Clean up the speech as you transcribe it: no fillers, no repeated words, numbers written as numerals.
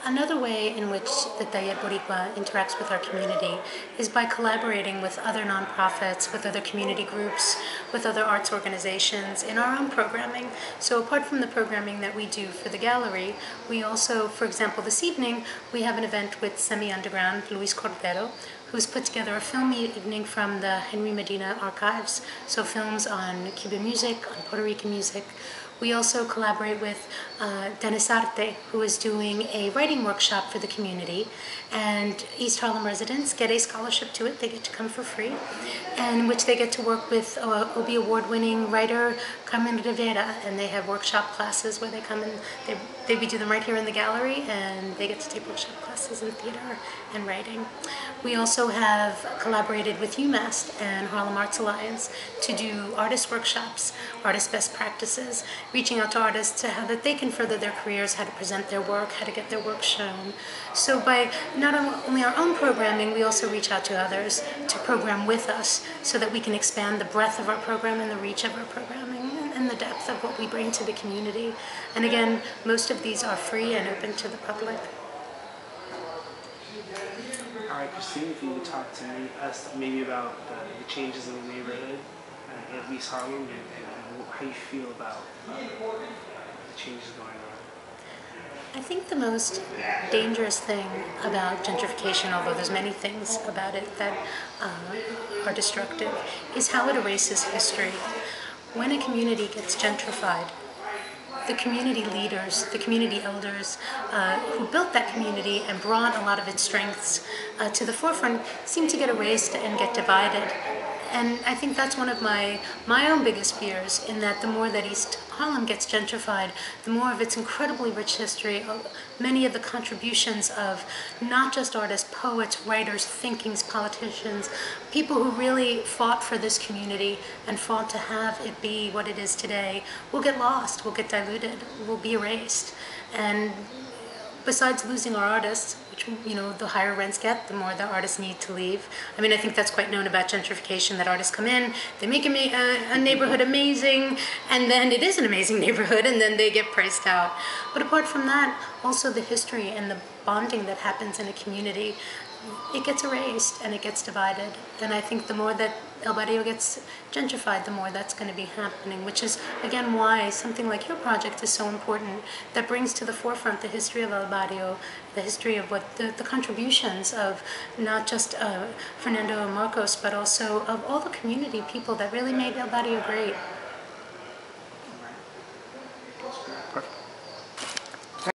Another way in which the Taller Boricua interacts with our community is by collaborating with other nonprofits, with other community groups, with other arts organizations in our own programming. So apart from the programming that we do for the gallery, we also, for example, this evening, we have an event with Semi-Underground, Luis Cordero, who's put together a film evening from the Henry Medina archives, so films on Cuban music, on Puerto Rican music. We also collaborate with Dennis Arte, who is doing a writing workshop for the community, and East Harlem residents get a scholarship to it. They get to come for free, and in which they get to work with Obie Award-winning writer Carmen Rivera, and they have workshop classes where they come and we do them right here in the gallery, and they get to take workshop classes in theater and writing. We also have collaborated with UMass and Harlem Arts Alliance to do artist workshops, artist best practices, reaching out to artists to how that they can further their careers, how to present their work, how to get their work shown. So by not only our own programming, we also reach out to others to program with us so that we can expand the breadth of our program and the reach of our programming and the depth of what we bring to the community. And again, most of these are free and open to the public. All right, Christine, if you would talk to us maybe about the changes in the neighborhood, at East Harlem, and how you feel about the changes going on. I think the most dangerous thing about gentrification, although there's many things about it that are destructive, is how it erases history. When a community gets gentrified, the community leaders, the community elders who built that community and brought a lot of its strengths to the forefront seem to get erased and get divided. And I think that's one of my own biggest fears, in that the more that East Harlem gets gentrified, the more of its incredibly rich history, many of the contributions of not just artists, poets, writers, thinkings, politicians, people who really fought for this community and fought to have it be what it is today, will get lost, will get diluted, will be erased. And besides losing our artists, which, you know, the higher rents get, the more the artists need to leave. I mean, I think that's quite known about gentrification, that artists come in, they make a neighborhood amazing, and then it is an amazing neighborhood, and then they get priced out. But apart from that, also the history and the bonding that happens in a community, it gets erased and it gets divided. And I think the more that El Barrio gets gentrified, the more that's going to be happening, which is, again, why something like your project is so important, that brings to the forefront the history of El Barrio, the history of what the contributions of not just Fernando and Marcos, but also of all the community people that really made El Barrio great.